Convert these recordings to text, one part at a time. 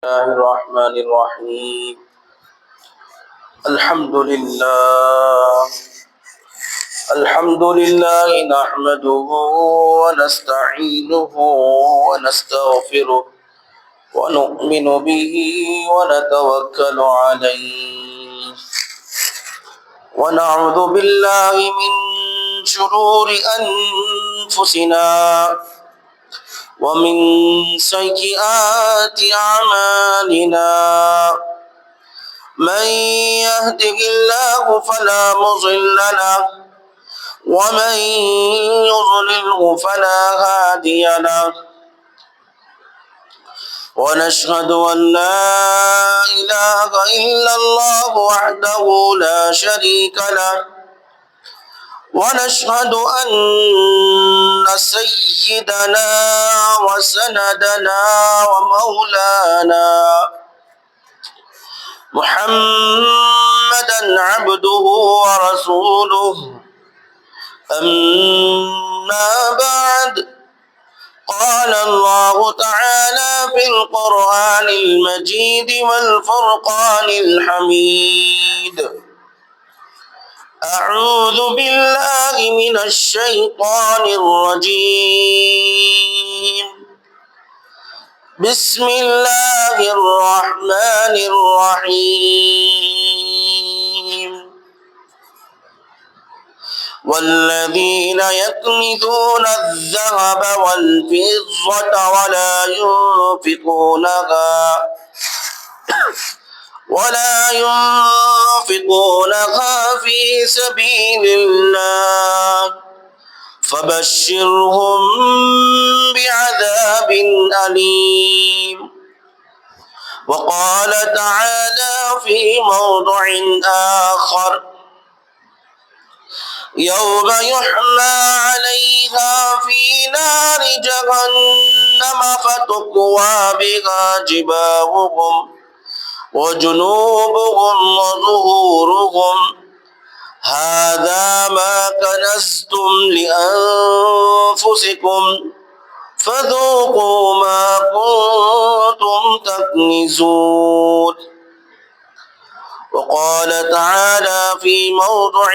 الله الرحمن الرحيم. الحمد لله نحمده ونستعينه ونستغفره ونؤمن به ونتوكل عليه ونعوذ بالله من شرور أنفسنا ومن سيئات أعمالنا. من يهده الله فلا مضل له ومن يضلله فلا هادي له. ونشهد أن لا إله إلا الله وحده لا شريك له. ونشهد أن سيدنا وسندنا ومولانا محمدا عبده ورسوله. أما بعد، قال الله تعالى في القرآن المجيد والفرقان الحميد: أعوذ بالله من الشيطان الرجيم. بسم الله الرحمن الرحيم. والذين يكنزون الذهب والفضة ولا ينفقونها في سبيل الله فبشرهم بعذاب أليم. وقال تعالى في موضع آخر: يوم يحمى عليها في نار جهنم فتكوى بها جباههم وجنوبهم وظهورهم هذا ما كنزتم لأنفسكم فذوقوا ما كنتم تكنزون. وقال تعالى في موضع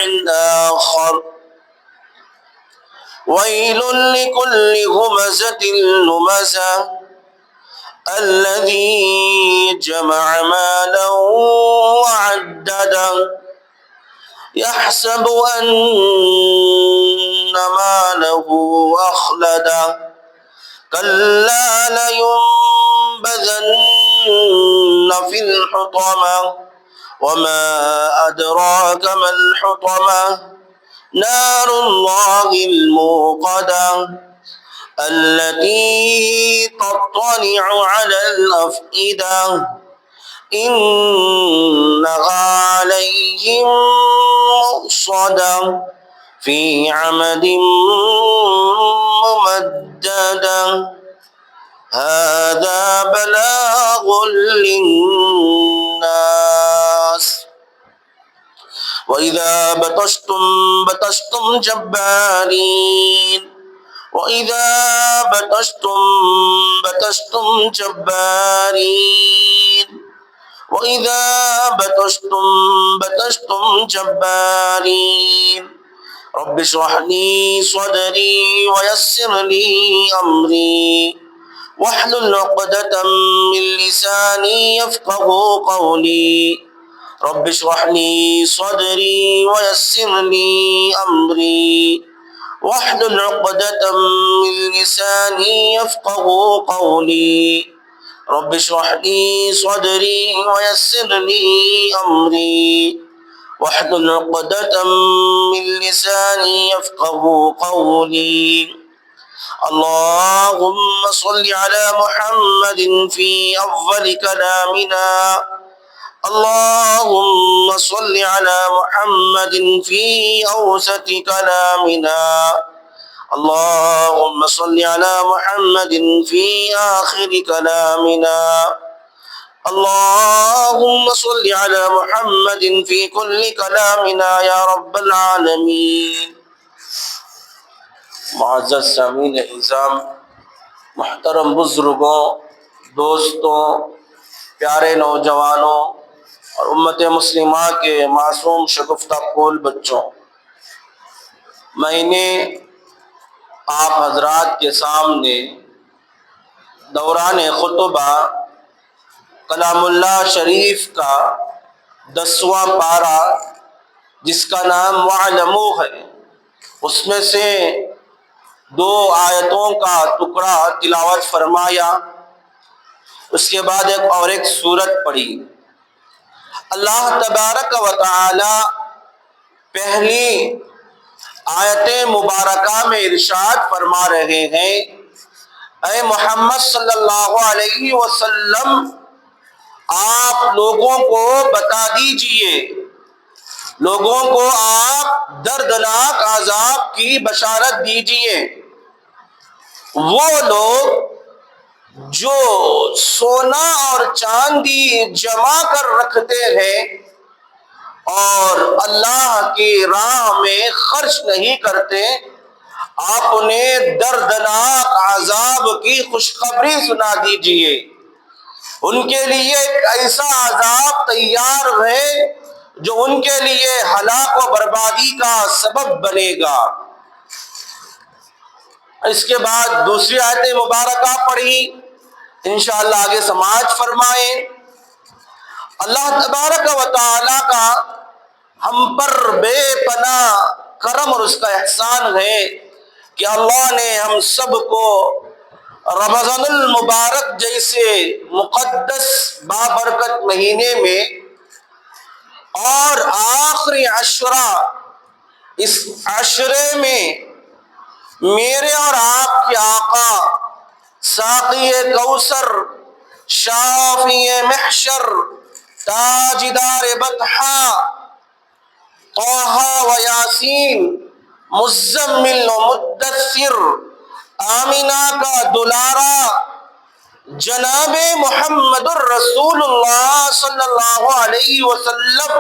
آخر: ويل لكل همزة لمزة الذي جمع مالا وعدده يحسب أن ماله أخلده كلا لينبذن في الحطمة وما أدراك ما الحطمة نار الله الموقدة التي تطلع على الأفئدة إنها عليهم مؤصدة في عمد ممددة. هذا بلاغ للناس. وإذا بطشتم جبارين. وإذا بطشتم جبارين. وإذا بطشتم جبارين. رب اشرح لي صدري ويسر لي أمري واحلل عقدة من لساني يفقه قولي. رب اشرح لي صدري ويسر لي أمري واحلل عقدة من لساني يفقه قولي. رب اشرح لي صدري ويسر لي أمري واحلل عقدة من لساني يفقه قولي. اللهم صل على محمد في أفضل كلامنا. اللهم صل على محمد في أوسط كلامنا. اللهم صل على محمد في آخر كلامنا. اللهم صل على محمد في كل كلامنا يا رب العالمين. معزز سامعین اعظام، محترم بزرگوں، دوستوں، پیارے نوجوانوں اور امت مسلمہ کے معصوم شگفتہ پھول بچوں، میں نے آپ حضرات کے سامنے دوران خطبہ کلام اللہ شریف کا 10واں پارہ جس کا نام وَاعْلَمُوا ہے، اس میں سے 2 آیتوں کا ٹکڑا تلاوت فرمایا، اس کے بعد ایک سورت پڑھی۔ اللہ تبارک و تعالی پہلی آیت مبارکہ میں ارشاد فرما رہے ہیں، اے محمد صلی اللہ علیہ وسلم، آپ لوگوں کو بتا دیجئے، لوگوں کو آپ دردناک عذاب کی بشارت دیجئے، وہ لوگ جو سونا اور چاندی جمع کر رکھتے ہیں اور اللہ کی راہ میں خرچ نہیں کرتے، آپ انہیں دردناک عذاب کی خوشخبری سنا دیجئے۔ ان کے لیے ایک ایسا عذاب تیار ہے جو ان کے لیے ہلاک و بربادی کا سبب بنے گا۔ اس کے بعد دوسری آیت مبارکہ پڑھی، انشاءاللہ آگے سماعت فرمائیں۔ اللہ تبارک و تعالی کا ہم پر بے پناہ کرم اور اس کا احسان ہے کہ اللہ نے ہم سب کو رمضان المبارک جیسے مقدس بابرکت مہینے میں اور آخری عشرہ، اس عشرے میں میرے اور آپ کے آقا ساقی کوثر، شافی محشر، تاجدار بطحا، طٰہٰ و یاسین، مزمل و مدثر، آمینہ کا دلارا جناب محمد الرسول اللہ صلی اللہ علیہ وسلم،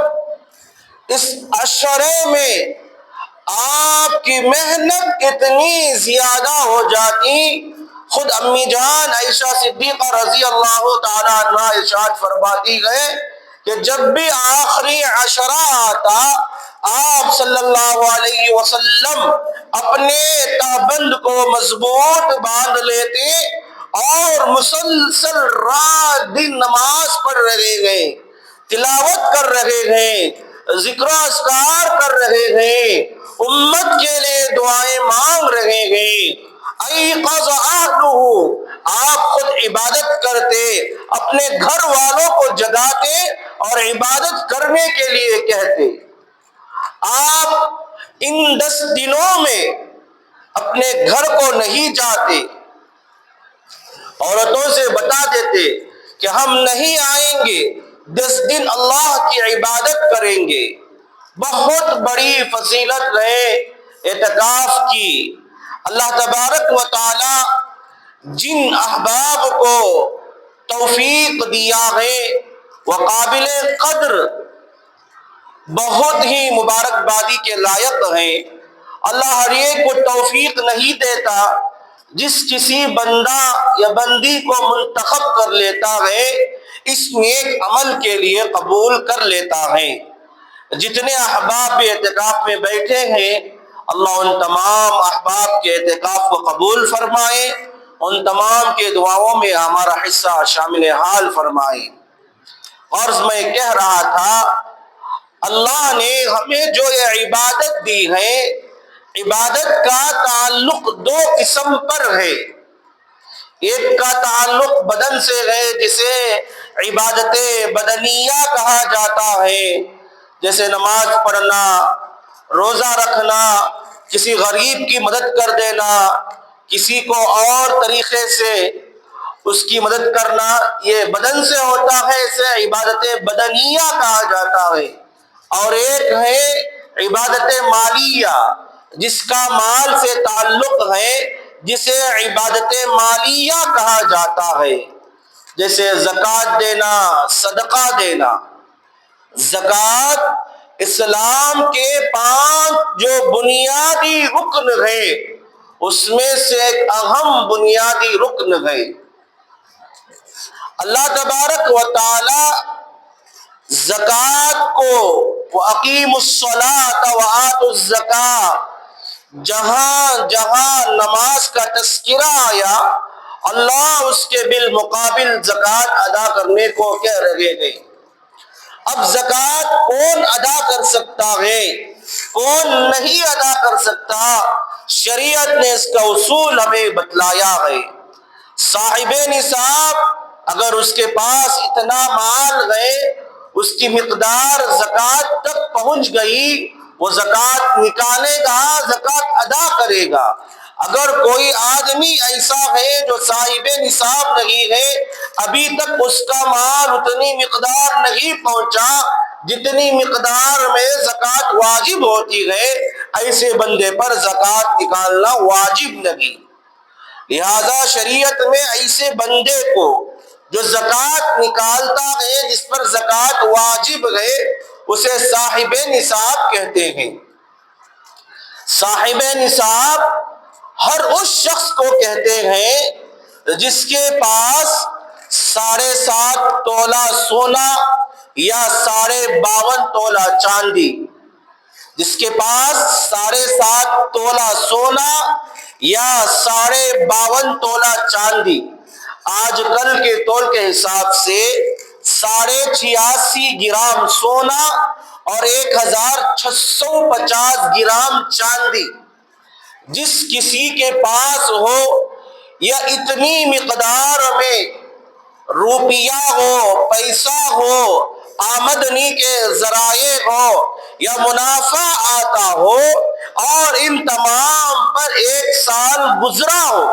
اس عشرے میں آپ کی محنت اتنی زیادہ ہو جاتی، خود امی جان عائشہ صدیقہ رضی اللہ تعالیٰ عنہ ارشاد فرماتی گئے کہ جب بھی آخری عشرہ آتا، آپ صلی اللہ علیہ وسلم اپنے تابند کو مضبوط باندھ لیتے اور مسلسل رات دن نماز پڑھ رہے ہیں، تلاوت کر رہے ہیں، ذکر و اذکار کر رہے ہیں، امت کے لیے دعائیں مانگ رہے ہیں۔ ایقظ اہلہ، آپ خود عبادت کرتے، اپنے گھر والوں کو جگاتے اور عبادت کرنے کے لیے کہتے۔ آپ ان 10 دنوں میں اپنے گھر کو نہیں جاتے، عورتوں سے بتا دیتے کہ ہم نہیں آئیں گے، 10 دن اللہ کی عبادت کریں گے۔ بہت بڑی فضیلت ہے اعتکاف کی۔ اللہ تبارک و تعالی جن احباب کو توفیق دیا ہے وہ قابل قدر، بہت ہی مبارکبادی کے لائق ہیں۔ اللہ ہر ایک کو توفیق نہیں دیتا، جس کسی بندہ یا بندی کو منتخب کر لیتا ہے اس نیک عمل کے لیے قبول کر لیتا ہے۔ جتنے احباب بھی اعتکاف میں بیٹھے ہیں، اللہ ان تمام احباب کے اعتکاف کو قبول فرمائے، ان تمام کے دعاؤں میں ہمارا حصہ شامل حال فرمائے۔ اور میں کہہ رہا تھا، اللہ نے ہمیں جو یہ عبادت دی ہے، عبادت کا تعلق 2 قسم پر ہے۔ ایک کا تعلق بدن سے ہے جسے عبادت بدنیہ کہا جاتا ہے، جیسے نماز پڑھنا، روزہ رکھنا، کسی غریب کی مدد کر دینا، کسی کو اور طریقے سے اس کی مدد کرنا، یہ بدن سے ہوتا ہے، اسے عبادت بدنیہ کہا جاتا ہے۔ اور ایک ہے عبادت مالیہ، جس کا مال سے تعلق ہے، جسے عبادت مالیہ کہا جاتا ہے، جیسے زکوٰۃ دینا، صدقہ دینا۔ زکوٰۃ اسلام کے 5 جو بنیادی رکن ہے، اس میں سے ایک اہم بنیادی رکن ہے۔ اللہ تبارک و تعالی زکوٰۃ کو وَأَقِيمُوا الصَّلَاةَ وَآتُوا الزَّكَاةَ جہاں جہاں نماز کا تذکرہ آیا اللہ اس کے بالمقابل زکوٰۃ ادا کرنے کو کہہ رہے ہیں۔ اب زکوٰۃ کون ادا کر سکتا ہے، کون نہیں ادا کر سکتا، شریعت نے اس کا اصول ہمیں بتلایا ہے۔ صاحب نصاب اگر اس کے پاس اتنا مال ہے، اس کی مقدار زکوٰۃ تک پہنچ گئی، وہ زکوٰۃ نکالے گا، زکوٰۃ ادا کرے گا۔ اگر کوئی آدمی ایسا ہے جو صاحب نصاب نہیں ہے، ابھی تک اس کا مال اتنی مقدار نہیں پہنچا جتنی مقدار میں زکوٰۃ واجب ہوتی ہے، ایسے بندے پر زکوٰۃ نکالنا واجب نہیں۔ لہذا شریعت میں ایسے بندے کو جو زکوٰۃ نکالتا ہے، جس پر زکوٰۃ واجب ہے، اسے صاحب نصاب کہتے ہیں۔ صاحب نصاب ہر اس شخص کو کہتے ہیں جس کے پاس 7.5 تولہ سونا یا 52.5 تولہ چاندی، جس کے پاس 7.5 تولہ سونا یا 52.5 تولہ چاندی، آج کل کے تول کے حساب سے 86.5 گرام سونا اور 1650 گرام چاندی، جس کسی کے پاس ہو یا اتنی مقدار میں روپیہ ہو، پیسہ ہو، آمدنی کے ذرائع ہو یا منافع آتا ہو، اور ان تمام پر 1 سال گزرا ہو،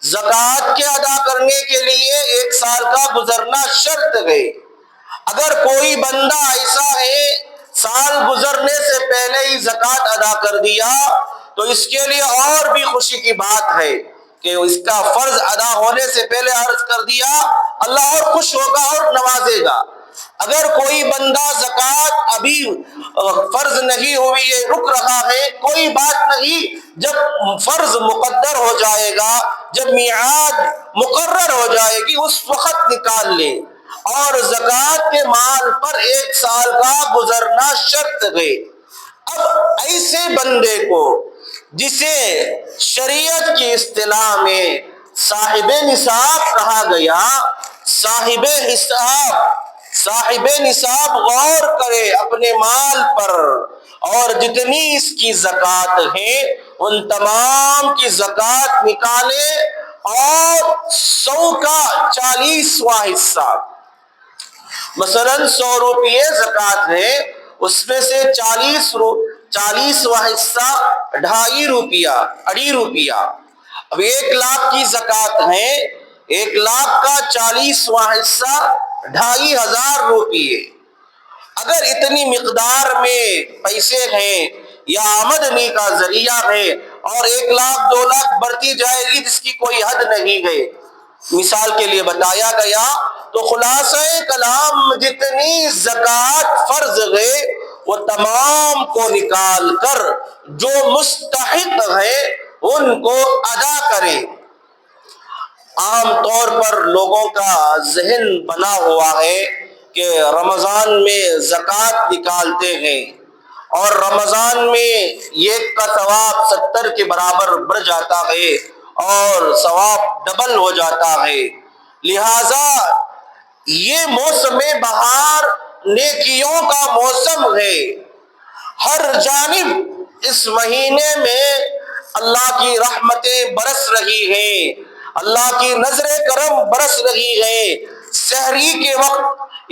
زکوٰۃ کے ادا کرنے کے لیے 1 سال کا گزرنا شرط ہے۔ اگر کوئی بندہ ایسا ہے سال گزرنے سے پہلے ہی زکوٰۃ ادا کر دیا تو اس کے لیے اور بھی خوشی کی بات ہے کہ اس کا فرض ادا ہونے سے پہلے عرض کر دیا، اللہ اور خوش ہوگا اور نوازے گا۔ اگر کوئی بندہ زکوٰۃ ابھی فرض نہیں ہوئی ہے، رک رہا ہے، کوئی بات نہیں، جب فرض مقدر ہو جائے گا، جب میعاد مقرر ہو جائے گی، اس وقت نکال لے، اور زکوٰۃ کے مال پر 1 سال کا گزرنا شرط ہے۔ اب ایسے بندے کو جسے شریعت کی اصطلاح میں صاحب نصاب کہا گیا، صاحب نصاب غور کرے اپنے مال پر، اور جتنی اس کی زکوٰۃ ہے ان تمام کی زکوٰۃ نکالے، اور 100 کا 40واں حصہ، مثلا 100 روپیے زکوٰۃ ہے، اس میں سے 40واں حصہ 2.5 روپیہ، اب 1 لاکھ کی زکوٰۃ ہے، 1 لاکھ کا 40واں حصہ 2500 روپیے۔ اگر اتنی مقدار میں پیسے ہیں یا آمدنی کا ذریعہ ہے اور 1 لاکھ 2 لاکھ بڑھتی جائے گی جس کی کوئی حد نہیں ہے، مثال کے لیے بتایا گیا، تو خلاصہ کلام جتنی زکوٰۃ فرض ہے وہ تمام کو نکال کر جو مستحق ہے ان کو ادا کرے۔ عام طور پر لوگوں کا ذہن بنا ہوا ہے کہ رمضان میں زکوٰۃ نکالتے ہیں اور رمضان میں 1 کا ثواب 70 کے برابر بڑھ جاتا ہے اور ثواب ڈبل ہو جاتا ہے، لہذا یہ موسم بہار نیکیوں کا موسم ہے۔ ہر جانب اس مہینے میں اللہ کی رحمتیں برس رہی ہیں، اللہ کی نظر کرم برس رہی ہے، سحری کے وقت،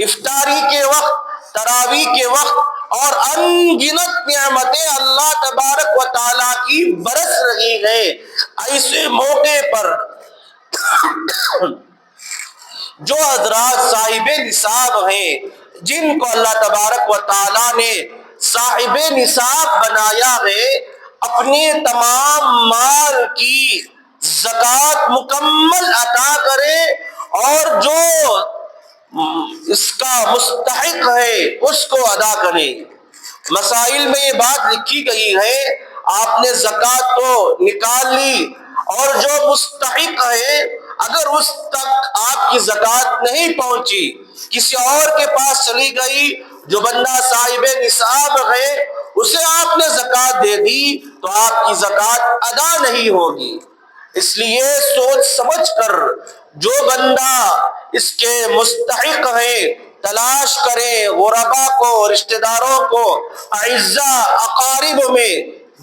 افطاری کے وقت، تراویح کے وقت، اور انگنت نعمتیں اللہ تبارک و تعالیٰ کی برس رہی ہیں۔ ایسے موقع پر جو حضرات صاحب نصاب ہیں، جن کو اللہ تبارک و تعالیٰ نے صاحب نصاب بنایا ہے، اپنے تمام مال کی زکوٰۃ مکمل عطا کرے، اور جو اس کا مستحق ہے اس کو ادا کرے۔ مسائل میں یہ بات لکھی گئی ہے، آپ نے زکوٰۃ تو نکال لی، اور جو مستحق ہے اگر اس تک آپ کی زکوٰۃ نہیں پہنچی، کسی اور کے پاس چلی گئی، جو بندہ صاحب نصاب ہے اسے آپ نے زکوٰۃ دے دی تو آپ کی زکوٰۃ ادا نہیں ہوگی۔ اس لیے سوچ سمجھ کر جو بندہ اس کے مستحق ہے تلاش کرے، غربا کو، رشتہ داروں کو، اعزا اقارب میں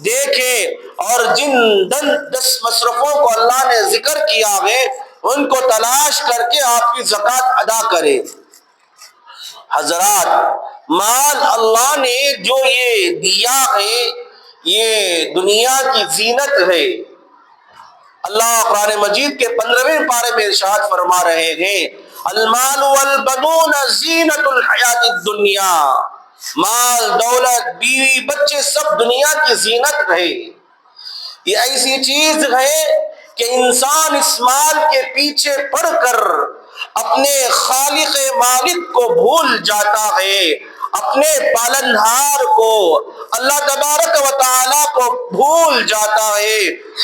دیکھے، اور جن 10 مصرفوں کو اللہ نے ذکر کیا ہے ان کو تلاش کر کے آپ کی زکوٰۃ ادا کرے۔ حضرات، مال اللہ نے جو یہ دیا ہے یہ دنیا کی زینت ہے۔ اللہ قرآن مجید کے 15ویں پارے میں ارشاد فرما رہے ہیں، المال والبنون زینت الحیات الدنیا، مال، دولت، بیوی، بچے سب دنیا کی زینت ہے۔ یہ ایسی چیز ہے کہ انسان اس مال کے پیچھے پڑ کر اپنے خالق مالک کو بھول جاتا ہے، اپنے پالنہار کو، اللہ تبارک و تعالیٰ کو بھول جاتا ہے۔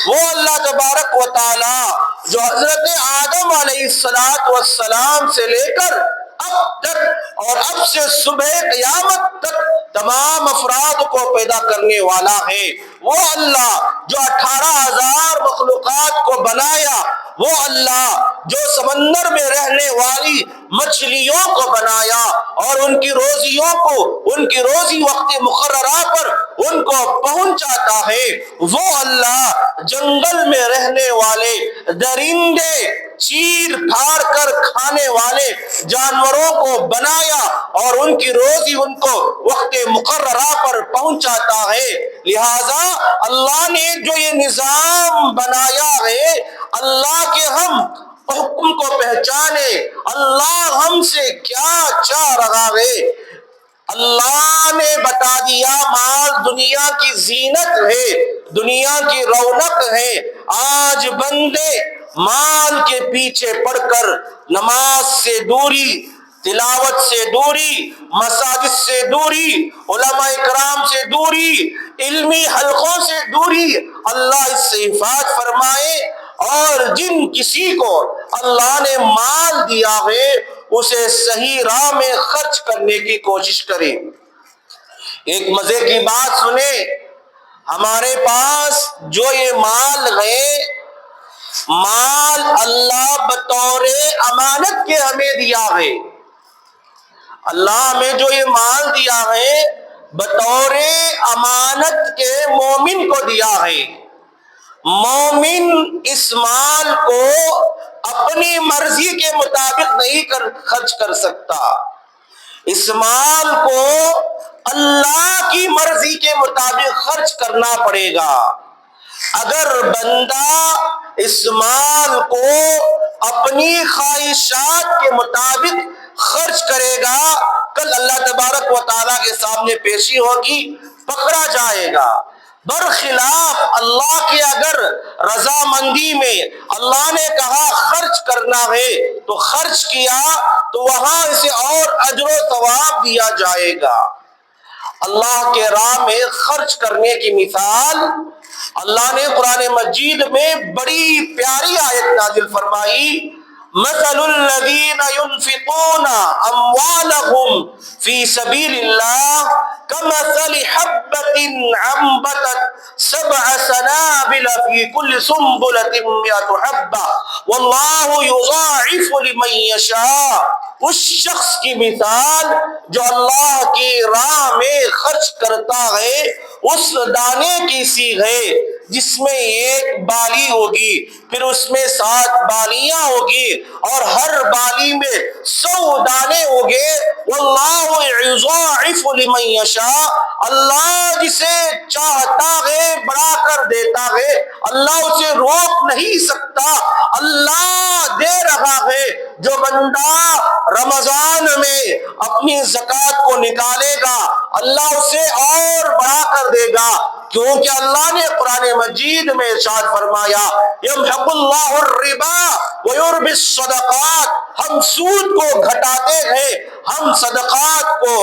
وہ اللہ تبارک و تعالیٰ جو حضرت آدم علیہ السلام سے لے کر اب تک اور اب سے صبح قیامت تک تمام افراد کو پیدا کرنے والا ہے، وہ اللہ جو 18,000 مخلوقات کو بنایا، وہ اللہ جو سمندر میں رہنے والی مچھلیوں کو بنایا اور ان کی روزیوں کو، ان کی روزی وقت مقررہ پر ان کو پہنچاتا ہے، وہ اللہ جنگل میں رہنے والے درندے، چیر پھاڑ کر کھانے والے جانوروں کو بنایا اور ان کی روزی ان کو وقت مقررہ پر پہنچاتا ہے۔ لہذا اللہ نے جو یہ نظام بنایا ہے، اللہ کے ہم حکم کو پہچانے، اللہ ہم سے کیا چاہ رہا ہے۔ اللہ نے بتا دیا مال دنیا کی زینت ہے، دنیا کی رونق ہے۔ آج بندے مال کے پیچھے پڑ کر نماز سے دوری، تلاوت سے دوری، مساجد سے دوری، علماء کرام سے دوری، علمی حلقوں سے دوری، اللہ اس سے حفاظت فرمائے۔ اور جن کسی کو اللہ نے مال دیا ہے اسے صحیح راہ میں خرچ کرنے کی کوشش کرے۔ ایک مزے کی بات سنیں، ہمارے پاس جو یہ مال ہے، مال اللہ بطور امانت کے ہمیں دیا ہے۔ اللہ ہمیں جو یہ مال دیا ہے بطور امانت کے مومن کو دیا ہے۔ مومن اس مال کو اپنی مرضی کے مطابق نہیں خرچ کر سکتا، اس مال کو اللہ کی مرضی کے مطابق خرچ کرنا پڑے گا۔ اگر بندہ اس مال کو اپنی خواہشات کے مطابق خرچ کرے گا، کل اللہ تبارک و تعالیٰ کے سامنے پیشی ہوگی، پکڑا جائے گا۔ برخلاف اللہ کی اگر رضامندی میں اللہ نے کہا خرچ کرنا ہے تو خرچ کیا تو وہاں اسے اور اجر و ثواب دیا جائے گا۔ اللہ کے راہ میں خرچ کرنے کی مثال اللہ نے قرآن مجید میں بڑی پیاری آیت نازل فرمائی، مثل الذین ينفقون اموالهم فی سبیل اللہ کمثل حبۃ انبتت 7 سنابل فی کل سنبلۃ 100 حبۃ واللہ یضاعف لمن یشاء۔ اس شخص کی مثال جو اللہ کی راہ میں خرچ کرتا ہے اس دانے کی سی ہے جس میں 1 بالی ہوگی، پھر اس میں 7 بالیاں ہوگی اور ہر بالی میں 100 دانے ہوگے۔ واللہ یضاعف لمن یشاء، اللہ جسے چاہتا ہے بڑھا کر دیتا ہے، اللہ اسے روک نہیں سکتا، اللہ دے رہا ہے۔ جو بندہ رمضان میں اپنی زکوٰۃ کو نکالے گا اللہ اسے اور بڑھا کر دے گا، کیونکہ اللہ نے قرآن مجید میں ارشاد فرمایا یمحق اللہ الربا وَيُرْبِ الصَّدَقَاتِ، ہم سود کو گھٹاتے ہیں، ہم صدقات کو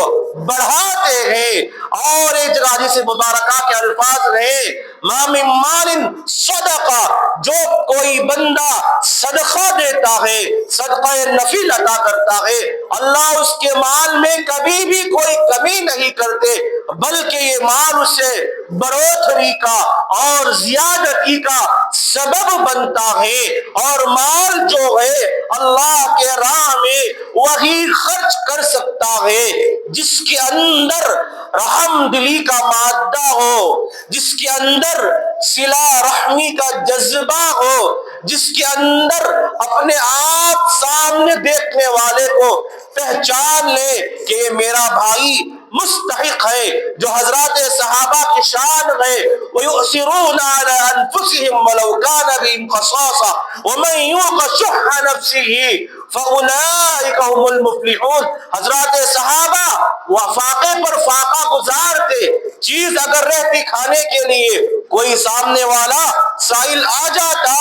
بڑھاتے ہیں۔ اور ایک جگہ حدیث مبارکہ کے الفاظ رہے، مَا مِن مَالٍ صدقہ، جو کوئی بندہ صدقہ دیتا ہے، صدقہ نفل عطا کرتا ہے، اللہ اس کے مال میں کبھی بھی کوئی کمی نہیں کرتے، بلکہ یہ مال اسے بڑھوتری کا اور زیادتی کا سبب بنتا ہے۔ اور مال جو ہے اللہ کے راہ میں وہی خرچ کر سکتا ہے جس کے اندر رحم دلی کا مادہ ہو، جس کے اندر صلہ رحمی کا جذبہ ہو، جس کے اندر اپنے آپ سامنے دیکھنے والے کو پہچان لے کہ یہ میرا بھائی مستحق ہے، جو حضرات صحابہ کی شان ہے، وَيُؤْثِرُونَ عَلَىٰ أَنفُسِهِمْ وَلَوْ كَانَ بِهِمْ خَصَاصَةٌ وَمَن يُوقَ شُحَّ نَفْسِهِ فَأُولَٰئِكَ هُمُ الْمُفْلِحُونَ۔ حضرات صحابہ فاقے پر فاقہ گزارتے، چیز اگر رہتی کھانے کے لیے، کوئی سامنے والا سائل آ جاتا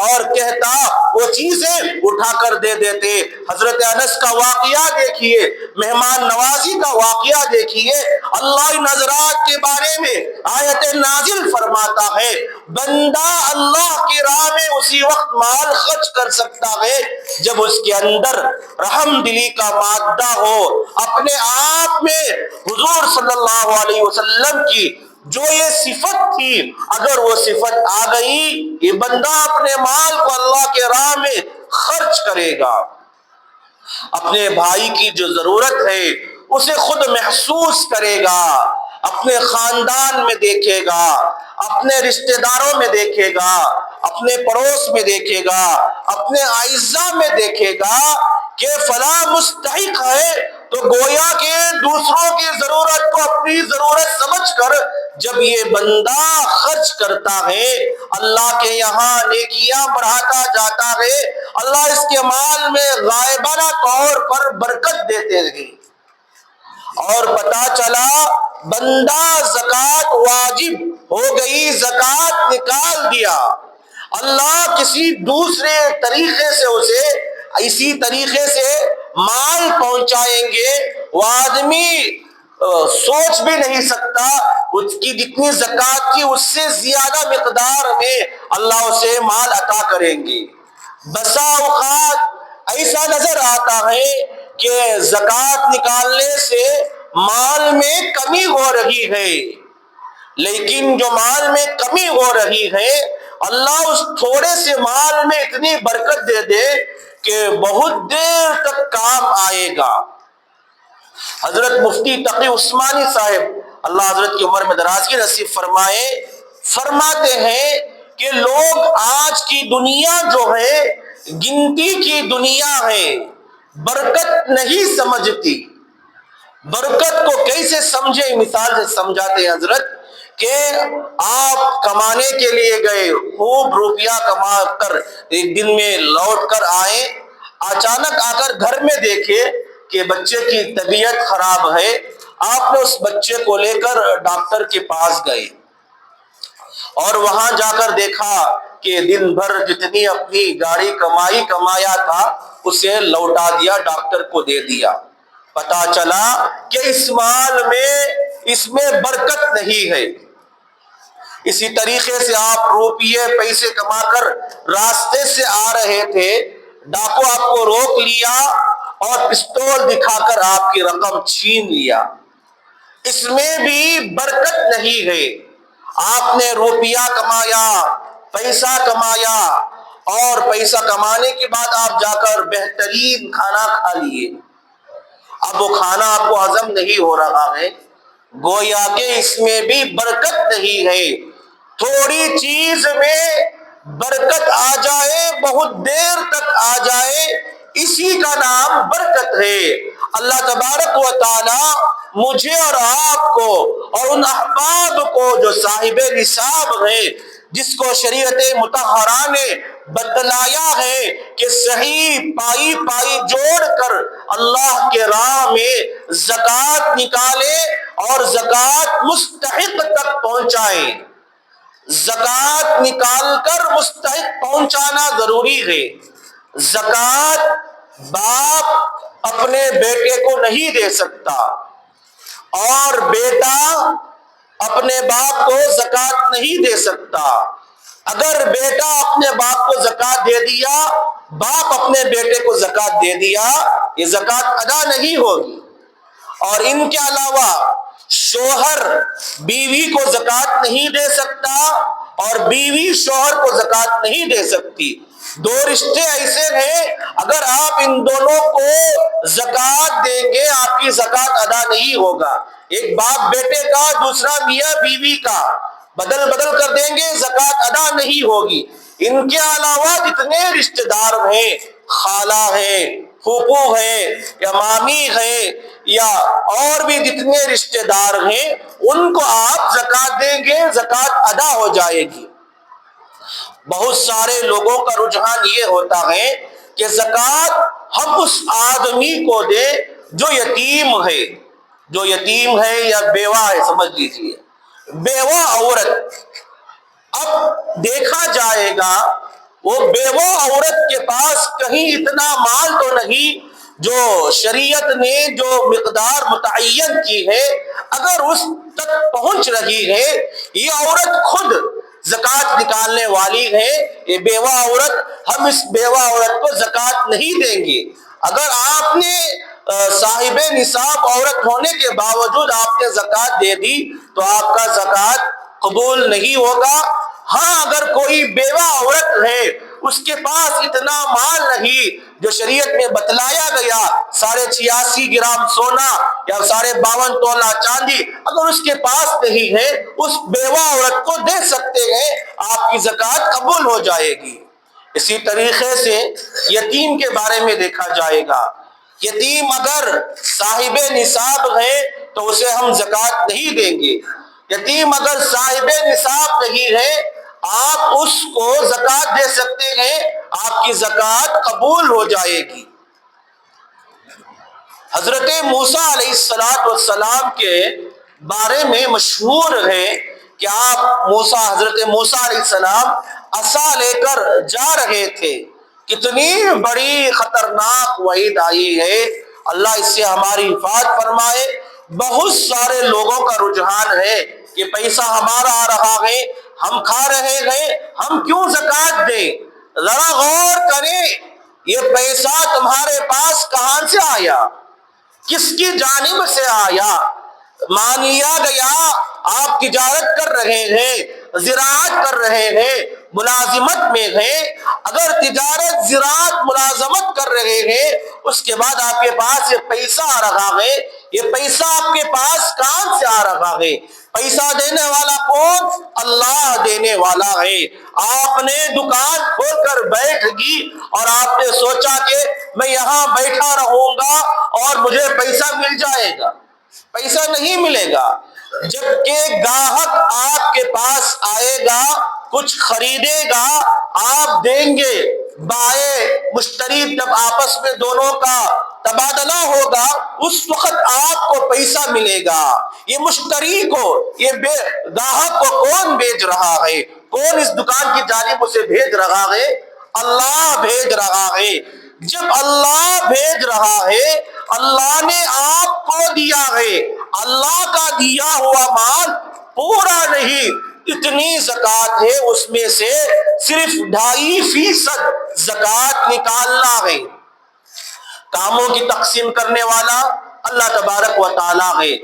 اور کہتا، وہ چیزیں اٹھا کر دے دیتے۔ حضرت انس کا واقعہ دیکھیے، مہمان نوازی کا واقعہ دیکھیے۔ اللہ ان حضرات کے بارے میں آیت نازل فرماتا ہے، بندہ اللہ کی راہ میں اسی وقت مال خرچ کر سکتا ہے جب اس کے اندر رحم دلی کا مادہ ہو۔ اپنے آپ میں حضور صلی اللہ علیہ وسلم کی جو یہ صفت تھی، اگر وہ صفت آ گئی، یہ بندہ اپنے مال کو اللہ کے راہ میں خرچ کرے گا، اپنے بھائی کی جو ضرورت ہے اسے خود محسوس کرے گا، اپنے خاندان میں دیکھے گا، اپنے رشتہ داروں میں دیکھے گا، اپنے پڑوس میں دیکھے گا، اپنے اعزاء میں دیکھے گا کہ فلاں مستحق ہے، تو گویا کہ دوسروں کی ضرورت کو اپنی ضرورت سمجھ کر جب یہ بندہ خرچ کرتا ہے، اللہ کے یہاں نیکیاں بڑھاتا جاتا ہے، اللہ اس کے مال میں غائبانہ طور پر برکت دیتے ہیں۔ اور پتہ چلا بندہ زکوٰۃ واجب ہو گئی، زکوٰۃ نکال دیا، اللہ کسی دوسرے طریقے سے اسے اسی طریقے سے مال پہنچائیں گے، وہ آدمی سوچ بھی نہیں سکتا، اس کی جتنی زکوٰۃ کی اس سے زیادہ مقدار میں اللہ اسے مال عطا کریں گے۔ بسا اوقات ایسا نظر آتا ہے کہ زکوٰۃ نکالنے سے مال میں کمی ہو رہی ہے، لیکن جو مال میں کمی ہو رہی ہے، اللہ اس تھوڑے سے مال میں اتنی برکت دے دے کہ بہت دیر تک کام آئے گا۔ حضرت مفتی تقی عثمانی صاحب اللہ حضرت کی عمر میں درازگی نصیب فرمائے، فرماتے ہیں کہ لوگ آج کی دنیا جو ہے گنتی کی دنیا ہے، برکت نہیں سمجھتی۔ برکت کو کیسے سمجھے، مثال سے سمجھاتے ہیں حضرت کہ آپ کمانے کے لیے گئے، خوب روپیہ کما کر ایک دن میں لوٹ کر آئے، اچانک آ کر گھر میں دیکھے کہ بچے کی طبیعت خراب ہے، آپ نے اس بچے کو لے کر ڈاکٹر کے پاس گئے اور وہاں جا کر دیکھا کہ دن بھر جتنی اپنی گاڑی کمایا تھا اسے لوٹا دیا، ڈاکٹر کو دے دیا۔ پتا چلا کہ اس مال میں اس میں برکت نہیں ہے۔ اسی طریقے سے آپ روپیے پیسے کما کر راستے سے آ رہے تھے، ڈاکو آپ کو روک لیا اور پستول دکھا کر آپ کی رقم چھین لیا، اس میں بھی برکت نہیں ہے۔ آپ نے روپیہ کمایا، پیسہ کمایا، اور پیسہ کمانے کے بعد آپ جا کر بہترین کھانا کھا لیے، اب وہ کھانا آپ کو ہضم نہیں ہو رہا ہے، گویا کہ اس میں بھی برکت نہیں ہے۔ تھوڑی چیز میں برکت آ جائے، بہت دیر تک آ جائے، اسی کا نام برکت ہے۔ اللہ تبارک و تعالی مجھے اور آپ کو اور ان احباب کو جو صاحب نصاب ہے، جس کو شریعت مطہرہ نے بتلایا ہے کہ صحیح پائی جوڑ کر اللہ کے راہ میں زکوٰۃ نکالے اور زکوٰۃ مستحق تک پہنچائے۔ زکوٰۃ نکال کر مستحق پہنچانا ضروری ہے۔ زکوٰۃ باپ اپنے بیٹے کو نہیں دے سکتا اور بیٹا اپنے باپ کو زکوٰۃ نہیں دے سکتا۔ اگر بیٹا اپنے باپ کو زکوٰۃ دے دیا، باپ اپنے بیٹے کو زکوٰۃ دے دیا، یہ زکوٰۃ ادا نہیں ہوگی۔ اور ان کے علاوہ شوہر بیوی کو زکوٰۃ نہیں دے سکتا اور بیوی شوہر کو زکوٰۃ نہیں دے سکتی۔ دو رشتے ایسے ہیں، اگر آپ ان دونوں کو زکوٰۃ دیں گے آپ کی زکوٰۃ ادا نہیں ہوگا۔ ایک باپ بیٹے کا، دوسرا میاں بیوی کا، بدل بدل کر دیں گے زکوٰۃ ادا نہیں ہوگی۔ ان کے علاوہ جتنے رشتہ دار ہیں، خالہ ہیں، پھوپھو ہیں یا مامی ہیں یا اور بھی جتنے رشتہ دار ہیں، ان کو آپ زکوٰۃ دیں گے، زکوٰۃ ادا ہو جائے گی۔ بہت سارے لوگوں کا رجحان یہ ہوتا ہے کہ زکوٰۃ ہم اس آدمی کو دیں جو یتیم ہے یا بیوہ ہے، سمجھ لیجیے بیوہ عورت۔ اب دیکھا جائے گا وہ بیوہ عورت کے پاس کہیں اتنا مال تو نہیں جو شریعت نے جو مقدار متعین کی ہے، اگر اس تک پہنچ رہی ہے، یہ عورت خود زکوٰۃ نکالنے والی ہے، یہ بیوہ عورت، ہم اس بیوہ عورت کو زکوٰۃ نہیں دیں گے۔ اگر آپ نے صاحب نصاب عورت ہونے کے باوجود آپ نے زکوٰۃ دے دی تو آپ کا زکوٰۃ قبول نہیں ہوگا۔ ہاں اگر کوئی بیوہ عورت ہے، اس کے پاس اتنا مال نہیں جو شریعت میں بتلایا گیا، 86.5 گرام سونا یا 52 تولہ چاندی، اگر اس کے پاس نہیں ہے، اس بیوہ عورت کو دے سکتے ہیں، آپ کی زکوٰۃ قبول ہو جائے گی۔ اسی طریقے سے یتیم کے بارے میں دیکھا جائے گا، یتیم اگر صاحب نصاب ہے تو اسے ہم زکوٰۃ نہیں دیں گے۔ یتیم اگر صاحب نصاب نہیں ہے، آپ اس کو زکوٰۃ دے سکتے ہیں، آپ کی زکوٰۃ قبول ہو جائے گی۔ حضرت موسیٰ علیہ السلام کے بارے میں مشہور ہے کہ حضرت موسیٰ علیہ السلام عصا لے کر جا رہے تھے، کتنی بڑی خطرناک وعید آئی ہے، اللہ اس سے ہماری حفاظت فرمائے۔ بہت سارے لوگوں کا رجحان ہے کہ پیسہ ہمارا آ رہا ہے، ہم کھا رہے ہیں، ہم کیوں زکوٰۃ دیں؟ ذرا غور کریں، یہ پیسہ تمہارے پاس کہاں سے آیا؟ کس کی جانب سے آیا؟ مان لیا گیا آپ تجارت کر رہے ہیں، زراعت کر رہے ہیں، ملازمت میں ہیں، اگر تجارت زراعت ملازمت کر رہے ہیں، اس کے بعد آپ کے پاس یہ پیسہ آ رہا ہے، یہ پیسہ آپ کے پاس کہاں سے آ رہا ہے؟ پیسہ دینے والا کون؟ اللہ دینے والا ہے۔ آپ نے دکان کھول کر بیٹھ گئی اور آپ نے سوچا کہ میں یہاں بیٹھا رہوں گا اور مجھے پیسہ مل جائے گا، پیسہ نہیں ملے گا۔ جبکہ گاہک آپ کے پاس آئے گا، کچھ خریدے گا، آپ دیں گے، بائیں مشتری جب آپس میں دونوں کا تبادلہ ہوگا، اس وقت آپ کو پیسہ ملے گا۔ یہ مشتری کو، یہ گاہک کو کون بھیج رہا ہے؟ کون اس دکان کی جانب اسے بھیج رہا ہے؟ اللہ بھیج رہا ہے۔ جب اللہ بھیج رہا ہے، اللہ نے آپ کو دیا ہے، اللہ کا دیا ہوا مال پورا نہیں، اتنی زکوٰۃ ہے، اس میں سے صرف 2.5% زکوٰۃ نکالنا ہے۔ کاموں کی تقسیم کرنے والا اللہ تبارک و تعالیٰ ہے۔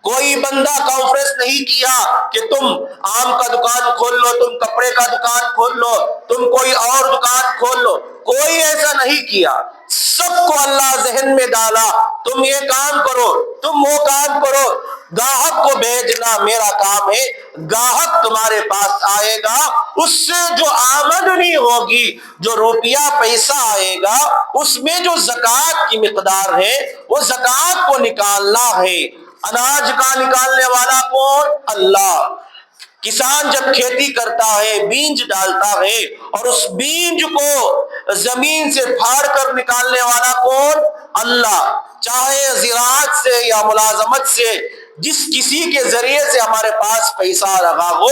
کوئی بندہ کانفرنس نہیں کیا کہ تم آم کا دکان کھول لو، تم کپڑے کا دکان کھول لو، تم کوئی اور دکان کھول لو، کوئی ایسا نہیں کیا۔ سب کو اللہ ذہن میں ڈالا، تم یہ کام کرو، تم وہ کام کرو، گاہک کو بھیجنا میرا کام ہے۔ گاہک تمہارے پاس آئے گا، اس سے جو آمدنی ہوگی، جو روپیہ پیسہ آئے گا، اس میں جو زکوٰۃ کی مقدار ہے وہ زکوٰۃ کو نکالنا ہے۔ اناج کا نکالنے والا کون؟ اللہ۔ کسان جب کھیتی کرتا ہے، بیج ڈالتا ہے، اور اس بیج کو زمین سے پھاڑ کر نکالنے والا کون؟ اللہ۔ چاہے زراعت سے یا ملازمت سے، جس کسی کے ذریعے سے ہمارے پاس پیسہ لگا ہو،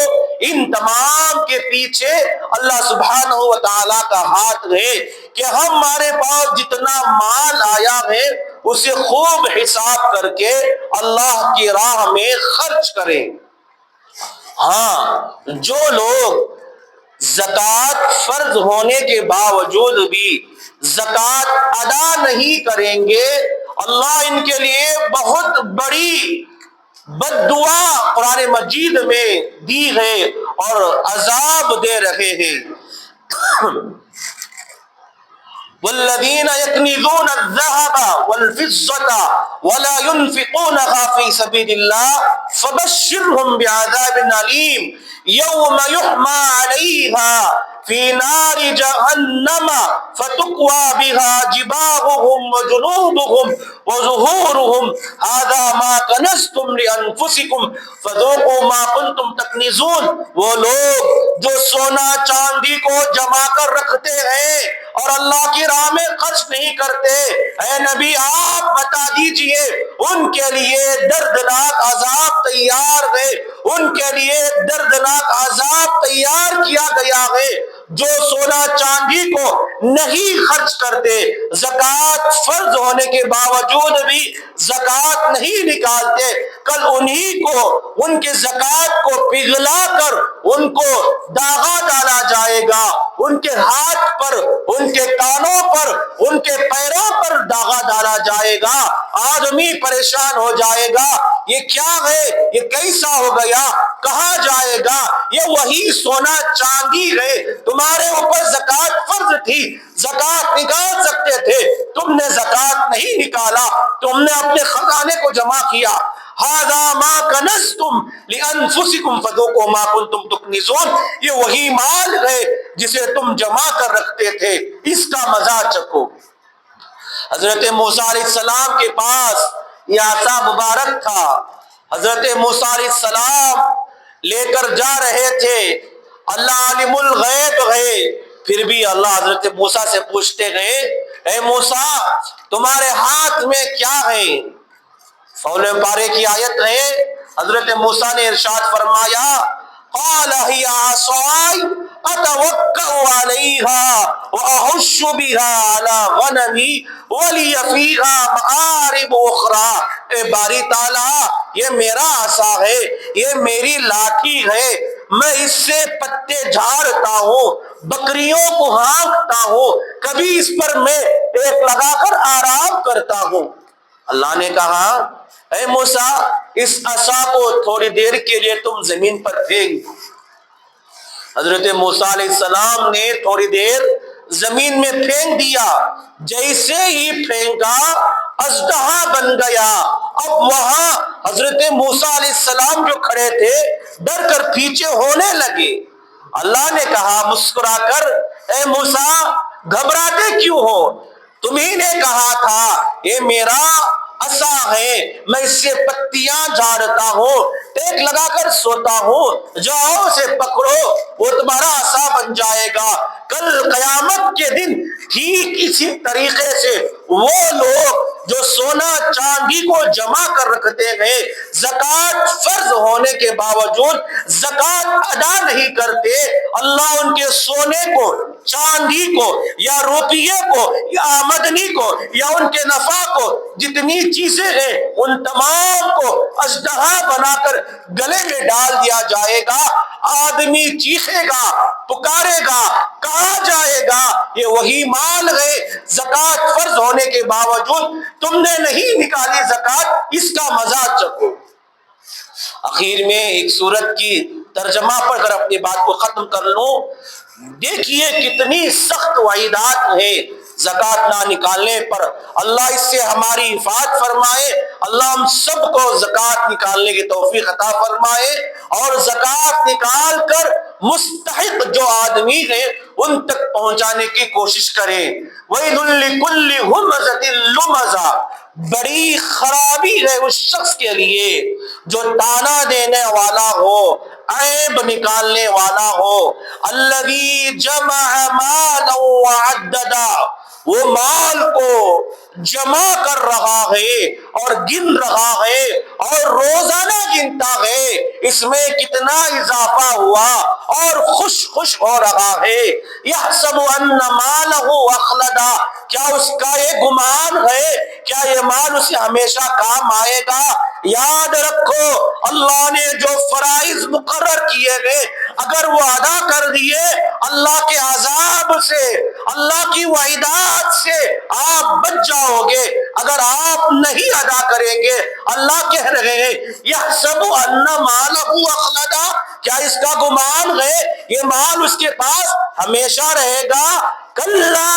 ان تمام کے پیچھے اللہ سبحانہ و تعالیٰ کا ہاتھ ہے کہ ہمارے پاس جتنا مال آیا ہے اسے خوب حساب کر کے اللہ کی راہ میں خرچ کریں۔ ہاں، جو لوگ زکوٰۃ فرض ہونے کے باوجود بھی زکوٰۃ ادا نہیں کریں گے، اللہ ان کے لیے بہت بڑی بد دعا قرآن مجید میں دی ہے اور عذاب دے رہے ہیں۔ والذین یکنزون الذهب والفضة ولا ينفقونها في سبيل الله فبشرهم بعذاب أليم يوم يحمى عليها في نار جهنم فتكوى بها جباههم وجنوبهم وظهورهم هذا ما كنزتم لأنفسكم فذوقوا ما كنتم تكنزون۔ وہ لوگ جو سونا چاندی کو جمع کر رکھتے ہیں اور اللہ کی راہ میں خرچ نہیں کرتے، اے نبی آپ بتا دیجئے ان کے لیے دردناک عذاب تیار ہے، ان کے لیے دردناک عذاب تیار کیا گیا ہے جو سونا چاندی کو نہیں خرچ کرتے، زکوٰۃ فرض ہونے کے باوجود بھی زکوٰۃ نہیں نکالتے، کل انہی کو ان کے زکوٰۃ کو پگھلا کر ان کو داغا ڈالا جائے گا، ان کے ہاتھ پر، ان کے کانوں پر، ان کے پیروں پر داغا ڈالا جائے گا۔ آدمی پریشان ہو جائے گا، یہ کیا ہے، یہ کیسا ہو گیا، کہاں جائے گا، یہ وہی سونا چاندی ہے، تمہارے اوپر زکوٰۃ فرض تھی، زکوٰۃ نکال سکتے تھے، تم نے زکوٰۃ نہیں نکالا، تم نے اپنے خزانے کو جمع کیا۔ هذا ما کنزتم لانفسکم فذوقوا ما کنتم تکنزون، یہ وہی مال ہے جسے تم جمع کر رکھتے تھے، اس کا مزہ چکھو۔ حضرت موسیٰ علیہ السلام کے پاس یہ عصا مبارک تھا، حضرت موسیٰ علیہ السلام لے کر جا رہے تھے، اللہ عالم الغیب ہے، پھر بھی اللہ حضرت موسیٰ سے پوچھتے گئے، اے موسیٰ تمہارے ہاتھ میں کیا ہے؟ سولہ پارے کی آیت ہے، حضرت موسیٰ نے ارشاد فرمایا، قال هي عصاي اتوكأ عليها واهش بها على غنمي ولي فيها مآرب اخرى۔ اے باری تعالیٰ یہ میرا عصا ہے، یہ میری لاٹھی ہے، میں اس سے پتے جھاڑتا ہوں، بکریوں کو ہانکتا ہوں، کبھی اس پر میں ایک لگا کر آرام کرتا ہوں۔ اللہ نے کہا اے موسیٰ اس عصا کو تھوڑی دیر کے لیے تم زمین پر پھینک۔ حضرت موسیٰ علیہ السلام نے تھوڑی دیر زمین میں پھینک دیا، جیسے ہی پھینکا اژدہا بن گیا۔ اب وہاں حضرت موسیٰ علیہ السلام جو کھڑے تھے ڈر کر پیچھے ہونے لگے۔ اللہ نے کہا مسکرا کر، اے موسیٰ گھبراتے کیوں ہو، تمہیں نے کہا تھا یہ میرا عصا ہے، میں اس سے پتیاں جھاڑتا ہوں، ٹیک لگا کر سوتا ہوں، جاؤ اسے پکڑو، وہ تمہارا عصا بن جائے گا۔ کل قیامت کے دن ٹھیک اسی طریقے سے وہ لوگ جو سونا چاندی کو جمع کر رکھتے ہیں، زکوٰۃ فرض ہونے کے باوجود زکوٰۃ ادا نہیں کرتے، اللہ ان کے سونے کو، چاندی کو یا روپیے کو یا آمدنی کو یا ان کے نفع کو، جتنی چیزیں ہیں ان تمام کو اژدہا بنا کر گلے میں ڈال دیا جائے گا۔ آدمی چیخے گا، پکارے گا، کہا جائے گا یہ وہی مال ہے، زکوٰۃ فرض ہونے کے باوجود تم نے نہیں نکالی زکوٰۃ، اس کا مزہ چکھو۔ آخر میں ایک سورت کی ترجمہ پڑھ کر اپنی بات کو ختم کر لوں۔ دیکھیے کتنی سخت وعیدات ہیں زکوٰۃ نہ نکالنے پر، اللہ اس سے ہماری حفاظت فرمائے، اللہ ہم سب کو زکوٰۃ نکالنے کی توفیق عطا فرمائے، اور زکوٰۃ نکال کر مستحق جو آدمی ہیں ان تک پہنچانے کی کوشش کریں۔ وَيْلٌ لِكُلِّ هُمَزَةٍ لُمَزَةٍ، بڑی خرابی ہے اس شخص کے لیے جو تانا دینے والا ہو، عیب نکالنے والا ہو۔ الذی جمع مالا وعددا، وہ مال کو جمع کر رہا ہے اور گن رہا ہے اور روزانہ گنتا ہے اس میں کتنا اضافہ ہوا اور خوش خوش ہو رہا ہے۔ یحسب ان مالہ اخلدا، کیا اس کا یہ گمان ہے کیا یہ مال اسے ہمیشہ کام آئے گا؟ یاد رکھو اللہ نے جو فرائض مقرر کیے گئے اگر وہ ادا کر دیے اللہ کے عذاب سے، اللہ کی وعیدات سے آپ بچ جاؤ گے۔ اگر آپ نہیں ادا کریں گے اللہ کہہ رہے ہیں یحسب ان مالہ اخلدا، کیا اس کا گمان ہے یہ مال اس کے پاس ہمیشہ رہے گا؟ کلا،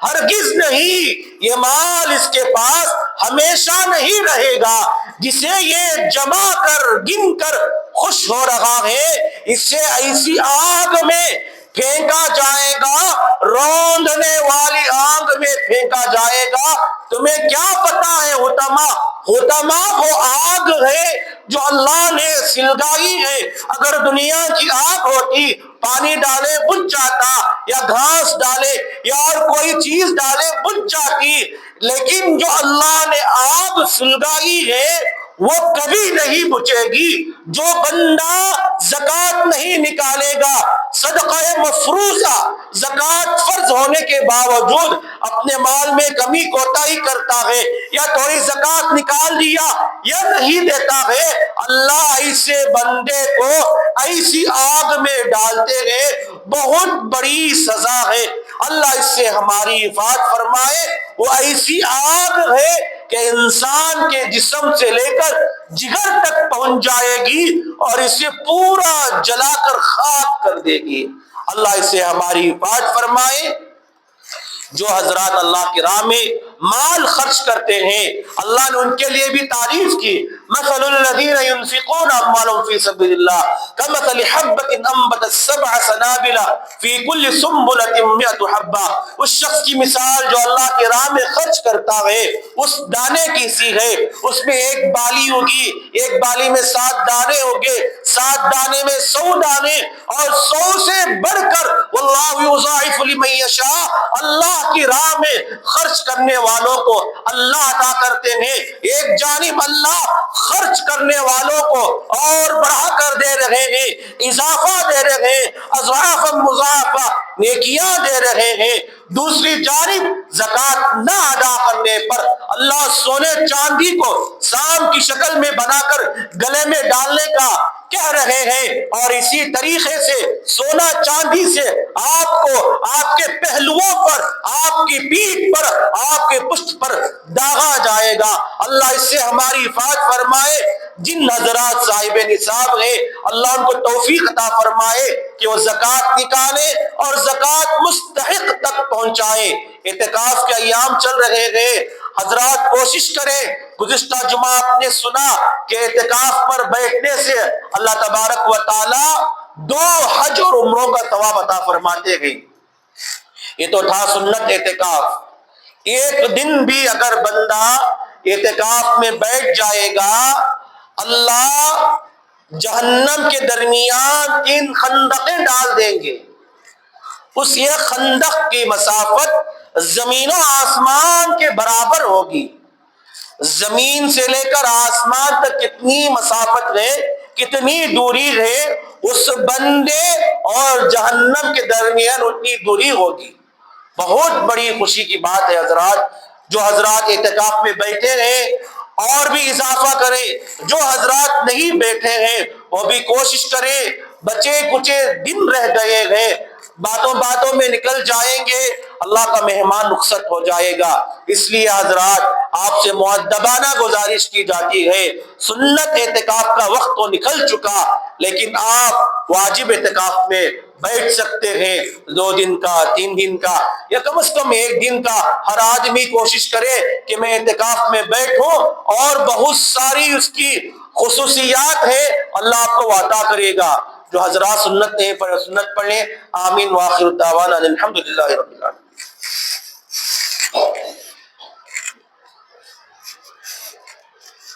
ہرگز نہیں، یہ مال اس کے پاس ہمیشہ نہیں رہے گا۔ جسے یہ جمع کر گن کر خوش ہو رہا ہے اسے ایسی آگ میں پھینکا جائے گا، روندنے والی آگ میں پھینکا جائے گا۔ تمہیں کیا پتا ہے حطمہ وہ آگ ہے جو اللہ نے سلگائی ہے۔ اگر دنیا کی آگ ہوتی پانی ڈالے بجھ جاتا، یا گھاس ڈالے یا اور کوئی چیز ڈالے بجھ جاتی، لیکن جو اللہ نے آگ سلگائی ہے وہ کبھی نہیں بجھے گی۔ جو بندہ زکوٰۃ نہیں نکالے گا، صدقہ مفروضہ زکوٰۃ فرض ہونے کے باوجود اپنے مال میں کمی کوتاہی کرتا ہے یا تھوڑی زکوٰۃ نکال دیا یا نہیں دیتا ہے، اللہ ایسے بندے کو ایسی آگ میں ڈالتے ہیں، بہت بڑی سزا ہے۔ اللہ اس سے ہماری حفاظت فرمائے۔ وہ ایسی آگ ہے کہ انسان کے جسم سے لے کر جگر تک پہنچ جائے گی اور اسے پورا جلا کر خاک کر دے گی۔ اللہ اس سے ہماری حفاظت فرمائے۔ جو حضرات اللہ کی راہ میں مال خرچ کرتے ہیں اللہ نے ان کے لیے بھی تعریف کی، مثل الذین ينفقون اموالهم فی سبیل اللہ کمثل حبۃ انبتت سبع سنابل فی کل سنبلۃ مئۃ حبۃ، اس شخص کی مثال جو اللہ کی راہ میں خرچ کرتا ہے اس دانے کی سی ہے، اس میں ایک بالی ہوگی، ایک بالی میں 7 دانے ہوگے، 7 دانے میں 100 دانے، اور 100 سے بڑھ کر واللہ یضاعف لمن یشاء، اللہ کی راہ میں خرچ کرنے والوں کو اللہ عطا کرتے ہیں۔ ایک جانب اللہ خرچ کرنے والوں کو اور بڑھا کر دے رہے ہیں، اضافہ دے رہے ہیں، اضعاف مضاعفہ نیکیاں دے رہے ہیں، دوسری جانب زکوٰۃ نہ ادا کرنے پر اللہ سونے چاندی کو سام کی شکل میں بنا کر گلے میں ڈالنے کا کہہ رہے ہیں، اور اسی طریقے سے سونا چاندی سے آپ کو آپ کے پہلوؤں پر، آپ کی پیٹھ پر، آپ کے پشت پر داغا جائے گا۔ اللہ اس سے ہماری حفاظت فرمائے۔ جن حضرات صاحب نصاب ہیں اللہ ان کو توفیق عطا فرمائے کہ وہ زکوٰۃ نکالیں اور زکوٰۃ مستحق تک پہنچائیں۔ اعتکاف کے ایام چل رہے ہیں، حضرات کوشش کریں۔ گزشتہ جمعہ آپ نے سنا کہ اعتکاف پر بیٹھنے سے اللہ تبارک و تعالی 2 حج اور عمروں کا ثواب عطا فرماتے ہیں۔ یہ تو تھا سنت اعتکاف۔ ایک دن بھی اگر بندہ اعتکاف میں بیٹھ جائے گا اللہ جہنم کے درمیان 3 خندقیں ڈال دیں گے۔ اس ایک خندق کی مسافت زمین و آسمان کے برابر ہوگی۔ زمین سے لے کر آسمان تک کتنی مسافت ہے، کتنی دوری ہے، اس بندے اور جہنم کے درمیان اتنی دوری ہوگی۔ بہت بڑی خوشی کی بات ہے حضرات۔ جو حضرات اعتکاف میں بیٹھے ہیں اور بھی اضافہ کریں، جو حضرات نہیں بیٹھے ہیں وہ بھی کوشش کریں۔ بچے کچے دن رہ گئے ہیں، باتوں باتوں میں نکل جائیں گے، اللہ کا مہمان رخصت ہو جائے گا۔ اس لیے حضرات آپ سے مؤدبانہ گزارش کی جاتی ہے، سنت اعتکاف کا وقت تو نکل چکا لیکن آپ واجب اعتکاف میں بیٹھ سکتے ہیں، 2 دن کا، 3 دن کا، یا کم از کم 1 دن کا۔ ہر آدمی کوشش کرے کہ میں اعتکاف میں بیٹھوں، اور بہت ساری اس کی خصوصیات ہے، اللہ آپ کو عطا کرے گا۔ جو حضرات سنت نہیں پڑھے سنت پڑھیں۔ آمین۔ وآخر دعوانا الحمدللہ رب العالمین۔